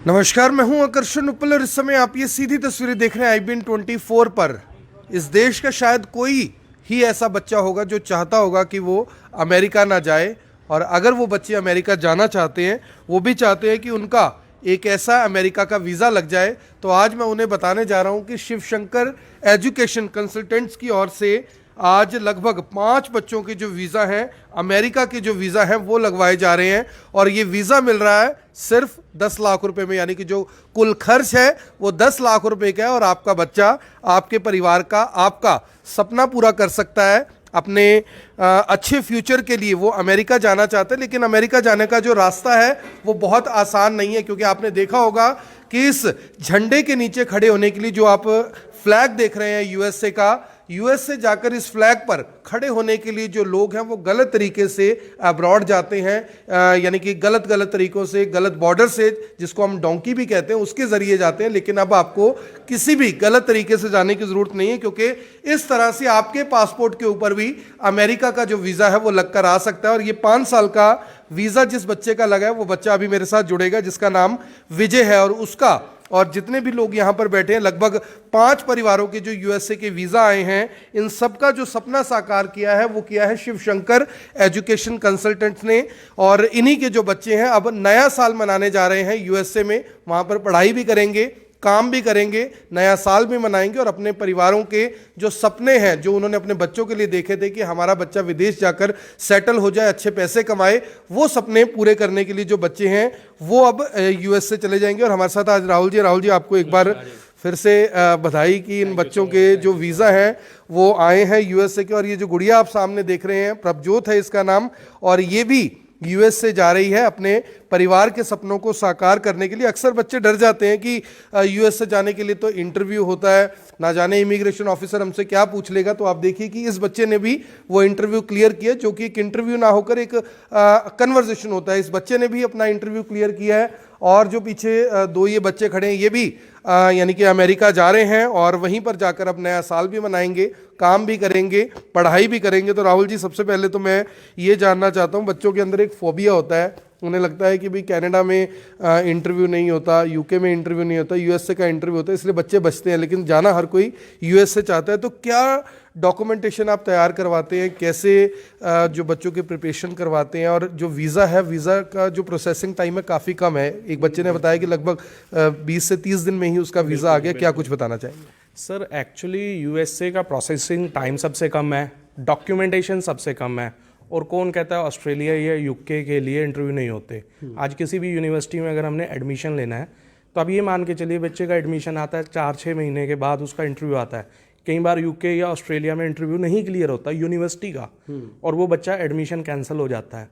नमस्कार, मैं हूं आकर्षण उपल और इस समय आप ये सीधी तस्वीरें देख रहे हैं IBN24 पर। इस देश का शायद कोई ही ऐसा बच्चा होगा जो चाहता होगा कि वो अमेरिका ना जाए, और अगर वो बच्चे अमेरिका जाना चाहते हैं, वो भी चाहते हैं कि उनका एक ऐसा अमेरिका का वीज़ा लग जाए। तो आज मैं उन्हें बताने जा रहा हूं कि शिव शंकर एजुकेशन कंसल्टेंट्स की ओर से आज लगभग 5 बच्चों के जो वीज़ा हैं, अमेरिका के जो वीज़ा हैं वो लगवाए जा रहे हैं, और ये वीज़ा मिल रहा है सिर्फ 10 लाख रुपए में। यानी कि जो कुल खर्च है वो 10 लाख रुपए का है, और आपका बच्चा आपके परिवार का आपका सपना पूरा कर सकता है। अपने अच्छे फ्यूचर के लिए वो अमेरिका जाना चाहते हैं, लेकिन अमेरिका जाने का जो रास्ता है वो बहुत आसान नहीं है, क्योंकि आपने देखा होगा कि इस झंडे के नीचे खड़े होने के लिए जो आप फ्लैग देख रहे हैं यूएसए का, यूएसए जाकर इस फ्लैग पर खड़े होने के लिए जो लोग हैं वो गलत तरीके से अब्रॉड जाते हैं, यानी कि गलत तरीकों से, गलत बॉर्डर से, जिसको हम डोंकी भी कहते हैं, उसके ज़रिए जाते हैं। लेकिन अब आपको किसी भी गलत तरीके से जाने की ज़रूरत नहीं है, क्योंकि इस तरह से आपके पासपोर्ट के ऊपर भी अमेरिका का जो वीज़ा है वो लगकर आ सकता है। और ये 5 साल का वीज़ा जिस बच्चे का लगा है वो बच्चा अभी मेरे साथ जुड़ेगा, जिसका नाम विजय है, और उसका और जितने भी लोग यहाँ पर बैठे हैं, लगभग 5 परिवारों के जो यूएसए के वीज़ा आए हैं, इन सबका जो सपना साकार किया है वो किया है शिव शंकर एजुकेशन कंसल्टेंट्स ने। और इन्हीं के जो बच्चे हैं अब नया साल मनाने जा रहे हैं यूएसए में, वहाँ पर पढ़ाई भी करेंगे, काम भी करेंगे, नया साल भी मनाएंगे, और अपने परिवारों के जो सपने हैं जो उन्होंने अपने बच्चों के लिए देखे थे कि हमारा बच्चा विदेश जाकर सेटल हो जाए, अच्छे पैसे कमाए, वो सपने पूरे करने के लिए जो बच्चे हैं वो अब यूएस से चले जाएंगे। और हमारे साथ आज राहुल जी, आपको एक बार फिर से बधाई कि इन बच्चों के जो वीज़ा हैं वो आए हैं यूएसए के। और ये जो गुड़िया आप सामने देख रहे हैं, प्रभजोत है इसका नाम, और ये भी यूएस से जा रही है अपने परिवार के सपनों को साकार करने के लिए। अक्सर बच्चे डर जाते हैं कि यूएस से जाने के लिए तो इंटरव्यू होता है, ना जाने इमिग्रेशन ऑफिसर हमसे क्या पूछ लेगा। तो आप देखिए कि इस बच्चे ने भी वो इंटरव्यू क्लियर किया, जो कि एक इंटरव्यू ना होकर एक कन्वर्सेशन होता है। इस बच्चे ने भी अपना इंटरव्यू क्लियर किया है, और जो पीछे 2 ये बच्चे खड़े हैं, ये भी यानी कि अमेरिका जा रहे हैं, और वहीं पर जाकर अब नया साल भी मनाएंगे, काम भी करेंगे, पढ़ाई भी करेंगे। तो राहुल जी, सबसे पहले तो मैं ये जानना चाहता हूँ, बच्चों के अंदर एक फोबिया होता है, उन्हें लगता है कि भाई कनाडा में इंटरव्यू नहीं होता, यूके में इंटरव्यू नहीं होता, यूएसए का इंटरव्यू होता है, इसलिए बच्चे बचते हैं, लेकिन जाना हर कोई यूएसए चाहता है। तो क्या डॉक्यूमेंटेशन आप तैयार करवाते हैं, कैसे जो बच्चों के प्रिपरेशन करवाते हैं, और जो वीज़ा है, वीज़ा का जो प्रोसेसिंग टाइम है काफ़ी कम है, एक बच्चे ने बताया कि लगभग 20 से 30 दिन में ही उसका वीज़ा आ गया, क्या कुछ बताना चाहेंगे? सर, एक्चुअली यूएसए का प्रोसेसिंग टाइम सबसे कम है, डॉक्यूमेंटेशन सबसे कम है, और कौन कहता है ऑस्ट्रेलिया या यूके के लिए इंटरव्यू नहीं होते। आज किसी भी यूनिवर्सिटी में अगर हमने एडमिशन लेना है तो अब ये मान के चलिए बच्चे का एडमिशन आता है, 4-6 महीने के बाद उसका इंटरव्यू आता है। कई बार यूके या ऑस्ट्रेलिया में इंटरव्यू नहीं क्लियर होता यूनिवर्सिटी का, और वो बच्चा एडमिशन कैंसिल हो जाता है,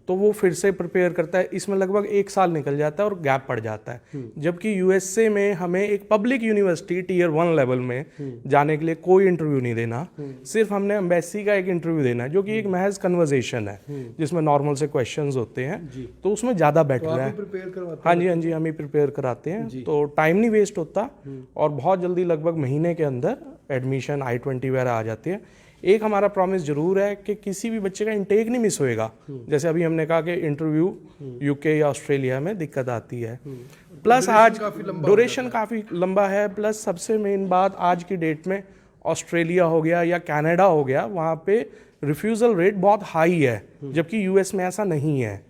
तो वो फिर से प्रिपेयर करता है। इसमें लगभग 1 साल निकल जाता है और गैप पड़ जाता है। जबकि यूएसए में हमें एक पब्लिक यूनिवर्सिटी टियर 1 लेवल में जाने के लिए कोई इंटरव्यू नहीं देना, सिर्फ हमने एम्बेसी का एक इंटरव्यू देना है, जो कि एक महज कन्वर्सेशन है, जिसमें नॉर्मल से क्वेश्चन होते हैं, तो उसमें ज़्यादा बेटर है। हाँ जी, हम ही प्रिपेयर कराते हैं, तो टाइम नहीं वेस्ट होता, और बहुत जल्दी लगभग महीने के अंदर एडमिशन I-20 वगैरह आ जाती है। एक हमारा प्रॉमिस जरूर है कि किसी भी बच्चे का इंटेक नहीं मिस होएगा। जैसे अभी हमने कहा कि इंटरव्यू यूके या ऑस्ट्रेलिया में दिक्कत आती है, प्लस आज ड्यूरेशन काफ़ी लंबा है, प्लस सबसे मेन बात आज की डेट में ऑस्ट्रेलिया हो गया या कनाडा हो गया, वहाँ पे रिफ्यूज़ल रेट बहुत हाई है, जबकि यूएस में ऐसा नहीं है।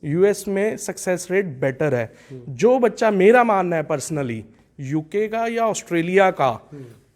यूएस में सक्सेस रेट बेटर है। जो बच्चा, मेरा मानना है पर्सनली, यूके का या ऑस्ट्रेलिया का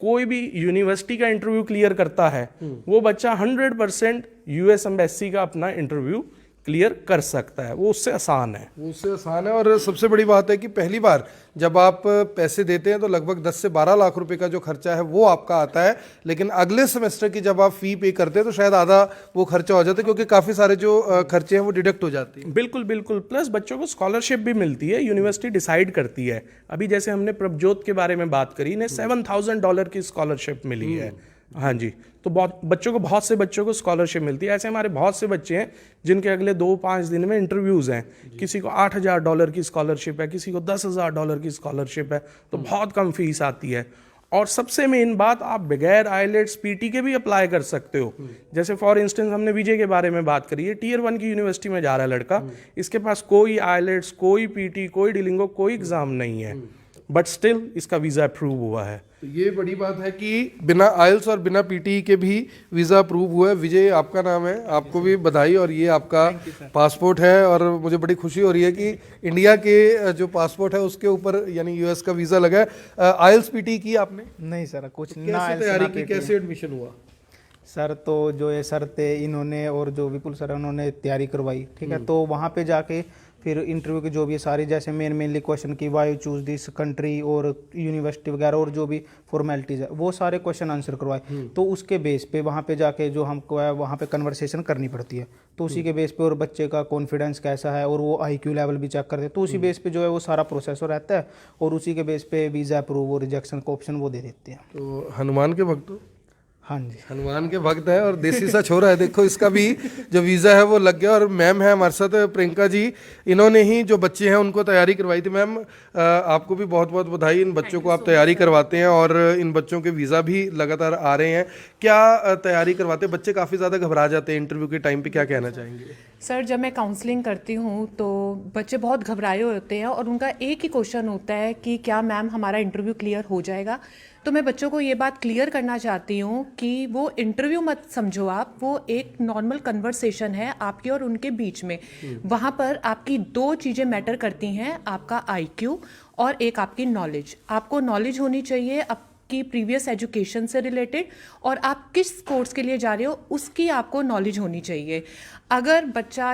कोई भी यूनिवर्सिटी का इंटरव्यू क्लियर करता है, वो बच्चा 100% यूएस एम्बेसी का अपना इंटरव्यू क्लियर कर सकता है। वो उससे आसान है। और सबसे बड़ी बात है कि पहली बार जब आप पैसे देते हैं तो लगभग 10 से 12 लाख रुपए का जो खर्चा है वो आपका आता है, लेकिन अगले सेमेस्टर की जब आप फी पे करते हैं तो शायद आधा वो खर्चा हो जाता है, क्योंकि काफ़ी सारे जो खर्चे हैं वो डिडक्ट हो जाते हैं। बिल्कुल। प्लस बच्चों को स्कॉलरशिप भी मिलती है, यूनिवर्सिटी डिसाइड करती है। अभी जैसे हमने प्रभजोत के बारे में बात करी, इन्हें $7,000 की स्कॉलरशिप मिली है। हाँ जी, तो बहुत से बच्चों को स्कॉलरशिप मिलती है। ऐसे हमारे बहुत से बच्चे हैं जिनके अगले 2-5 दिन में इंटरव्यूज़ हैं। किसी को $8,000 की स्कॉलरशिप है, किसी को $10,000 की स्कॉलरशिप है, तो बहुत कम फीस आती है। और सबसे मेन बात, आप बगैर आईलेट्स पीटी के भी अप्लाई कर सकते हो। जैसे फॉर इंस्टेंस हमने विजय के बारे में बात करी है, टियर 1 की यूनिवर्सिटी में जा रहा है लड़का, इसके पास कोई आईलेट्स, कोई पीटी, कोई डिलिंगो, कोई एग्जाम नहीं है, बट स्टिल इसका वीज़ा अप्रूव हुआ है। तो ये बड़ी बात है कि बिना आइल्स और बिना पीटी के भी वीज़ा अप्रूव हुआ है। विजय आपका नाम है, आपको भी बधाई, और ये आपका पासपोर्ट है। और मुझे बड़ी खुशी हो रही है कि इंडिया के जो पासपोर्ट है उसके ऊपर यानी यूएस का वीज़ा लगा है। आइल्स पीटी की आपने? नहीं सर, कुछ ना। कैसे तैयारी की, कैसे एडमिशन हुआ? सर तो जो ये सर थे इन्होंने और जो विपुल सर है उन्होंने तैयारी करवाई, ठीक है। तो वहाँ पे जाके फिर इंटरव्यू की जो भी सारी जैसे मेनली क्वेश्चन की वाई चूज दिस कंट्री और यूनिवर्सिटी वगैरह और जो भी फॉर्मेलिटीज है वो सारे क्वेश्चन आंसर करवाए। तो उसके बेस पे वहाँ पे जाके जो हमको है वहाँ पे कन्वर्सेशन करनी पड़ती है, तो उसी के बेस पे और बच्चे का कॉन्फिडेंस कैसा है और वो आईक्यू लेवल भी चेक करते हैं। तो उसी बेस पे जो है वो सारा प्रोसेस रहता है और उसी के बेस पे वीज़ा अप्रूव और रिजेक्शन का ऑप्शन वो दे देते हैं। तो हनुमान के भक्त हो? हाँ जी, हनुमान के भक्त है और देसी सा छोरा है। देखो इसका भी जो वीज़ा है वो लग गया। और मैम है हमारे साथ प्रियंका जी, इन्होंने ही जो बच्चे हैं उनको तैयारी करवाई थी। मैम आपको भी बहुत बहुत बधाई, इन बच्चों को आप तैयारी करवाते हैं और इन बच्चों के वीज़ा भी लगातार आ रहे हैं। क्या तैयारी करवाते हैं? बच्चे काफ़ी ज़्यादा घबरा जाते हैं इंटरव्यू के टाइम पे, क्या कहना चाहेंगे? सर जब मैं काउंसलिंग करती हूँ तो बच्चे बहुत घबराए होते हैं और उनका एक ही क्वेश्चन होता है कि क्या मैम हमारा इंटरव्यू क्लियर हो जाएगा। तो मैं बच्चों को ये बात क्लियर करना चाहती हूँ कि वो इंटरव्यू मत समझो आप, वो एक नॉर्मल कन्वर्सेशन है आपके और उनके बीच में। वहाँ पर आपकी दो चीज़ें मैटर करती हैं, आपका आईक्यू और एक आपकी नॉलेज। आपको नॉलेज होनी चाहिए आपकी प्रीवियस एजुकेशन से रिलेटेड, और आप किस कोर्स के लिए जा रहे हो उसकी आपको नॉलेज होनी चाहिए। अगर बच्चा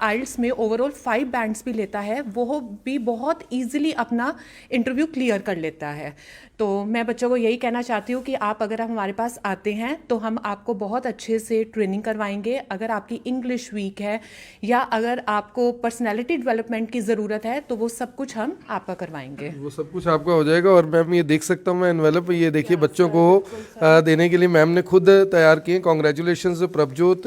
आइल्स में ओवरऑल 5 बैंड्स भी लेता है वो भी बहुत इजीली अपना इंटरव्यू क्लियर कर लेता है। तो मैं बच्चों को यही कहना चाहती हूँ कि आप अगर हमारे पास आते हैं तो हम आपको बहुत अच्छे से ट्रेनिंग करवाएंगे। अगर आपकी इंग्लिश वीक है या अगर आपको पर्सनैलिटी डेवलपमेंट की ज़रूरत है तो वो सब कुछ हम आपका करवाएंगे। वो सब कुछ आपका हो जाएगा। और मैम ये देख सकता हूँ मैं एनवेलप, ये देखिए बच्चों को देने के लिए मैम ने खुद तैयार किए। कॉन्ग्रेचुलेशंस प्रभजोत,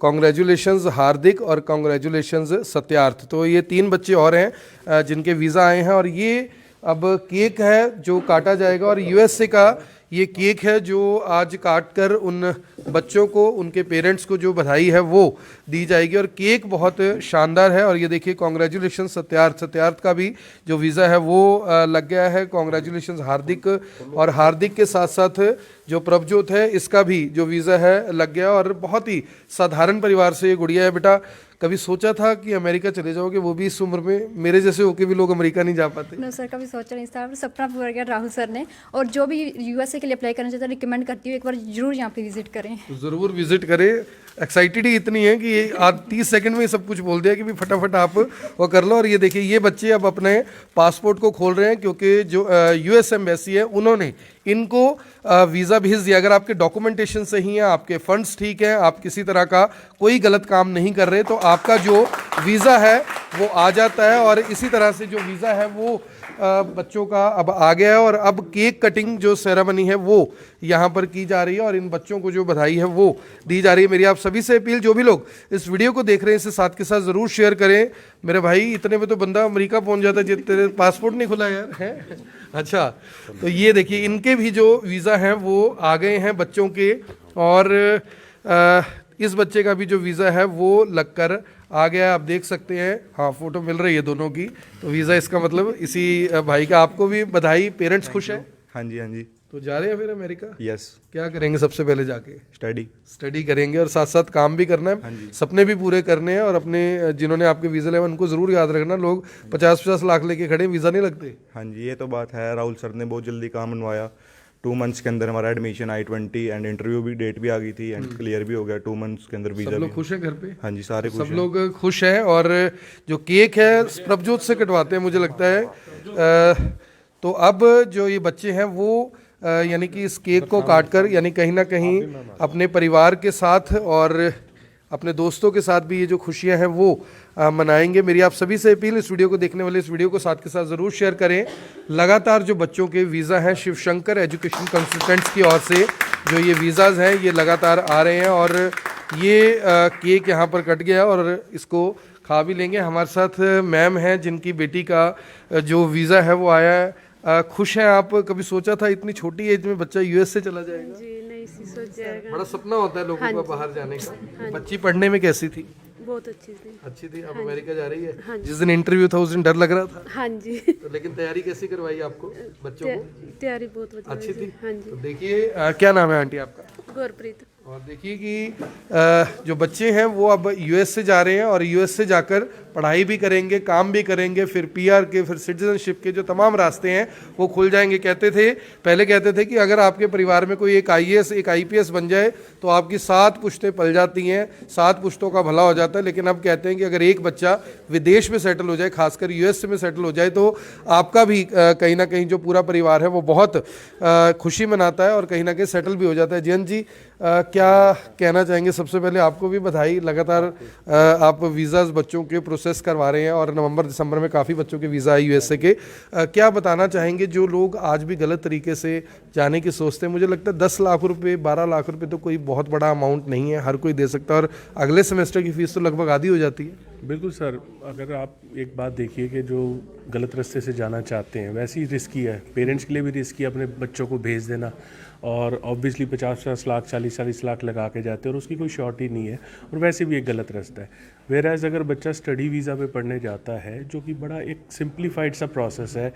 कॉन्ग्रेचुलेशंस हार्दिक और कॉन्ग्रेचुलेशंस सत्यार्थ। तो ये 3 बच्चे और हैं जिनके वीज़ा आए हैं। और ये अब केक है जो काटा जाएगा और यूएसए का ये केक है जो आज काट कर उन बच्चों को, उनके पेरेंट्स को जो बधाई है वो दी जाएगी। और केक बहुत शानदार है। और ये देखिए कॉन्ग्रेचुलेशन सत्यार्थ का भी जो वीज़ा है वो लग गया है। कॉन्ग्रेचुलेशन हार्दिक, और हार्दिक के साथ साथ जो प्रभजोत है इसका भी जो वीज़ा है लग गया। और बहुत ही साधारण परिवार से ये गुड़िया है। बेटा कभी सोचा था कि अमेरिका चले जाओगे, वो भी इस उम्र में? मेरे जैसे होके भी लोग अमेरिका नहीं जा पाते। नो सर, कभी सोचा नहीं था, सपना पूरा किया राहुल सर ने। और जो भी यूएसए के लिए अप्लाई करना चाहता है रिकमेंड करती हूँ एक बार जरूर यहाँ पे विजिट करें। तो ज़रूर विजिट करें। एक्साइटेड ही इतनी है कि ये आज 30 सेकंड में ये सब कुछ बोल दिया कि भी फटाफट आप वो कर लो। और ये देखिए ये बच्चे अब अपने पासपोर्ट को खोल रहे हैं क्योंकि जो यूएस एम्बेसी है उन्होंने इनको वीज़ा भेज दिया। अगर आपके डॉक्यूमेंटेशन सही है, आपके फंड्स ठीक हैं, आप किसी तरह का कोई गलत काम नहीं कर रहे, तो आपका जो वीज़ा है वो आ जाता है। और इसी तरह से जो वीज़ा है वो बच्चों का अब आ गया है। और अब केक कटिंग जो सेरेमनी है वो यहाँ पर की जा रही है और इन बच्चों को जो बधाई है वो दी जा रही है। मेरी आप सभी से अपील, जो भी लोग इस वीडियो को देख रहे हैं इसे साथ के साथ ज़रूर शेयर करें। मेरे भाई इतने में तो बंदा अमेरिका पहुँच जाता है, तेरे पासपोर्ट नहीं खुला यार है। अच्छा, तो ये देखिए इनके भी जो वीज़ा हैं वो आ गए हैं बच्चों के। और इस बच्चे का भी जो वीज़ा है वो लगकर आ गया है, आप देख सकते हैं। हाँ, फोटो मिल रही है दोनों की। तो वीज़ा इसका मतलब इसी भाई का। आपको भी बधाई। पेरेंट्स खुश हैं? हाँ जी, हाँ जी। तो जा रहे हैं फिर अमेरिका? यस। क्या करेंगे सबसे पहले जाके? स्टडी करेंगे और साथ साथ काम भी करना है, सपने भी पूरे करने हैं। और अपने जिन्होंने आपके वीज़ा लिया उनको ज़रूर याद रखना। लोग 50-50 लाख लेके खड़े, वीज़ा नहीं लगते। हाँ जी, ये तो बात है। राहुल सर ने बहुत जल्दी काम बनवाया। 2 मंथ्स के अंदर हमारा एडमिशन I-20 एंड इंटरव्यू भी डेट भी आ गई थी एंड क्लियर भी हो गया 2 मंथ्स के अंदर वीज़ा। सब लोग खुश हैं घर पे? हाँ जी, सारे खुश सब हैं। लोग खुश हैं। और जो केक है प्रभजोत से कटवाते हैं मुझे लगता है। तो अब जो ये बच्चे हैं वो यानी कि इस केक को काट कर यानी कहीं ना कहीं अपने परिवार के साथ और अपने दोस्तों के साथ भी ये जो खुशियां हैं वो मनाएंगे। मेरी आप सभी से अपील, इस वीडियो को देखने वाले इस वीडियो को साथ के साथ ज़रूर शेयर करें। लगातार जो बच्चों के वीज़ा हैं शिव शंकर एजुकेशन कंसल्टेंट्स की ओर से जो ये वीज़ाज़ हैं ये लगातार आ रहे हैं। और ये केक यहाँ पर कट गया और इसको खा भी लेंगे। हमारे साथ मैम हैं जिनकी बेटी का जो वीज़ा है वो आया है। खुश हैं आप? कभी सोचा था इतनी छोटी एज में बच्चा यूएस से चला जाएगा? जी नहीं सी सोचेगा। बड़ा सपना होता है लोगों का बाहर जाने का। बच्ची पढ़ने में कैसी थी? बहुत अच्छी थी। अच्छी थी। अब अमेरिका जा रही है। जिस दिन इंटरव्यू था उस दिन डर लग रहा था, हाँ जी। तो लेकिन तैयारी कैसी करवाई आपको बच्चों को? तैयारी बहुत अच्छी थी। हाँ जी। तो देखिए क्या नाम है आंटी आपका? गुरप्रीत। और देखिए कि जो बच्चे हैं वो अब यूएस से जा रहे हैं और यूएस से जाकर पढ़ाई भी करेंगे, काम भी करेंगे, फिर पीआर के, फिर सिटीजनशिप के जो तमाम रास्ते हैं वो खुल जाएंगे। पहले कहते थे कि अगर आपके परिवार में कोई एक आईएएस एक आईपीएस बन जाए तो आपकी 7 पुश्तें पल जाती हैं, 7 पुश्तों का भला हो जाता है। लेकिन अब कहते हैं कि अगर एक बच्चा विदेश में सेटल हो जाए, खासकर यूएस में सेटल हो जाए, तो आपका भी कहीं ना कहीं जो पूरा परिवार है वो बहुत खुशी मनाता है और कहीं ना कहीं सेटल भी हो जाता है। जयंत जी क्या कहना चाहेंगे? सबसे पहले आपको भी बधाई, लगातार आप वीज़ाज बच्चों के प्रोसेस करवा रहे हैं और नवंबर दिसंबर में काफ़ी बच्चों के वीज़ा आए यूएसए के। क्या बताना चाहेंगे जो लोग आज भी गलत तरीके से जाने की सोचते हैं? मुझे लगता है 10 लाख रुपए 12 लाख रुपए तो कोई बहुत बड़ा अमाउंट नहीं है, हर कोई दे सकता है और अगले सेमेस्टर की फीस तो लगभग आधी हो जाती है। बिल्कुल सर, अगर आप एक बात देखिए कि जो गलत रास्ते से जाना चाहते हैं वैसे ही रिस्की है, पेरेंट्स के लिए भी रिस्की है अपने बच्चों को भेज देना, और ऑब्वियसली 50-50 लाख 40-40 लाख लगा के जाते हैं और उसकी कोई शॉर्टी नहीं है, और वैसे भी एक गलत रास्ता है। वेयर एज अगर बच्चा स्टडी वीज़ा पे पढ़ने जाता है, जो कि बड़ा एक सिंप्लीफाइड सा प्रोसेस है,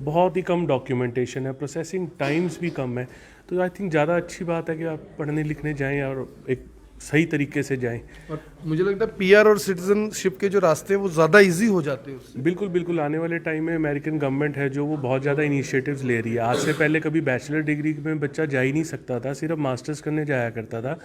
बहुत ही कम डॉक्यूमेंटेशन है, प्रोसेसिंग टाइम्स भी कम है, तो आई थिंक ज़्यादा अच्छी बात है कि आप पढ़ने लिखने जाएँ और एक सही तरीके से जाएं। और मुझे लगता है पीआर और सिटीजनशिप के जो रास्ते हैं वो ज़्यादा इजी हो जाते हैं उससे। बिल्कुल बिल्कुल, आने वाले टाइम में अमेरिकन गवर्नमेंट है जो वो बहुत ज़्यादा इनिशिएटिव्स ले रही है। आज से पहले कभी बैचलर डिग्री में बच्चा जा ही नहीं सकता था, सिर्फ मास्टर्स करने जाया करता था।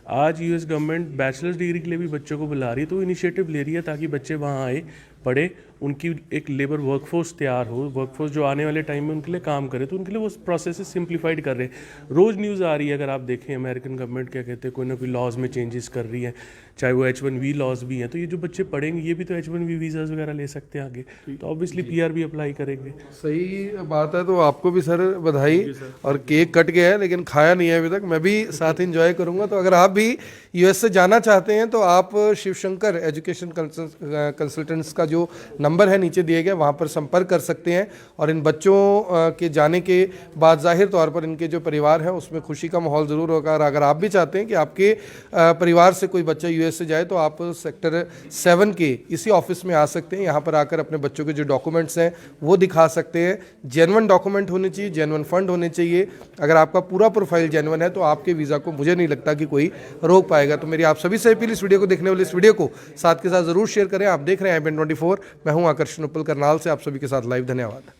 आज यूएस गवर्नमेंट बैचलर्स डिग्री के लिए भी बच्चों को बुला रही है, तो इनिशिएटिव ले रही है ताकि बच्चे वहाँ आए, पढ़े, उनकी एक लेबर वर्कफोर्स तैयार हो, वर्कफोर्स जो आने वाले टाइम में उनके लिए काम करे, तो उनके लिए वो प्रोसेस सिंप्लीफाइड कर रहे हैं। रोज़ न्यूज़ आ रही है, अगर आप देखें अमेरिकन गवर्नमेंट क्या कहते हैं, कोई ना कोई लॉज में चेंजेस कर रही है, चाहे वो H1B लॉज भी हैं, तो ये जो बच्चे पढ़ेंगे ये भी तो H1B वीज़ाज वगैरह ले सकते हैं आगे, तो ऑब्वियसली पीआर भी अप्लाई करेंगे। सही बात है। तो आपको भी सर बधाई, और केक कट गया है लेकिन खाया नहीं है अभी तक, मैं भी साथ एंजॉय करूंगा। तो अगर आप भी यूएस से जाना चाहते हैं तो आप शिवशंकर एजुकेशन कंसल्टेंट्स का जो नंबर है नीचे दिए गए, वहाँ पर संपर्क कर सकते हैं और इन बच्चों के जाने के बाद जाहिर तौर पर इनके जो परिवार है उसमें खुशी का माहौल ज़रूर होगा। और अगर आप भी चाहते हैं कि आपके परिवार से कोई बच्चा यूएस से जाए तो आप सेक्टर 7 के इसी ऑफिस में आ सकते हैं। यहाँ पर आकर अपने बच्चों के जो डॉक्यूमेंट्स हैं वो दिखा सकते हैं। जेन्युइन डॉक्यूमेंट होने चाहिए, जेन्युइन फंड होने चाहिए। अगर आपका पूरा प्रोफाइल जेन्युइन है तो आपके वीज़ा को मुझे नहीं लगता कि कोई रोक पाएगा। तो मेरी आप सभी से अपील, इस वीडियो को देखने वाले इस वीडियो को साथ के साथ ज़रूर शेयर करें। आप देख रहे हैं IBN24, मैं हूं आकर्षण उपल करनाल से, आप सभी के साथ लाइव। धन्यवाद।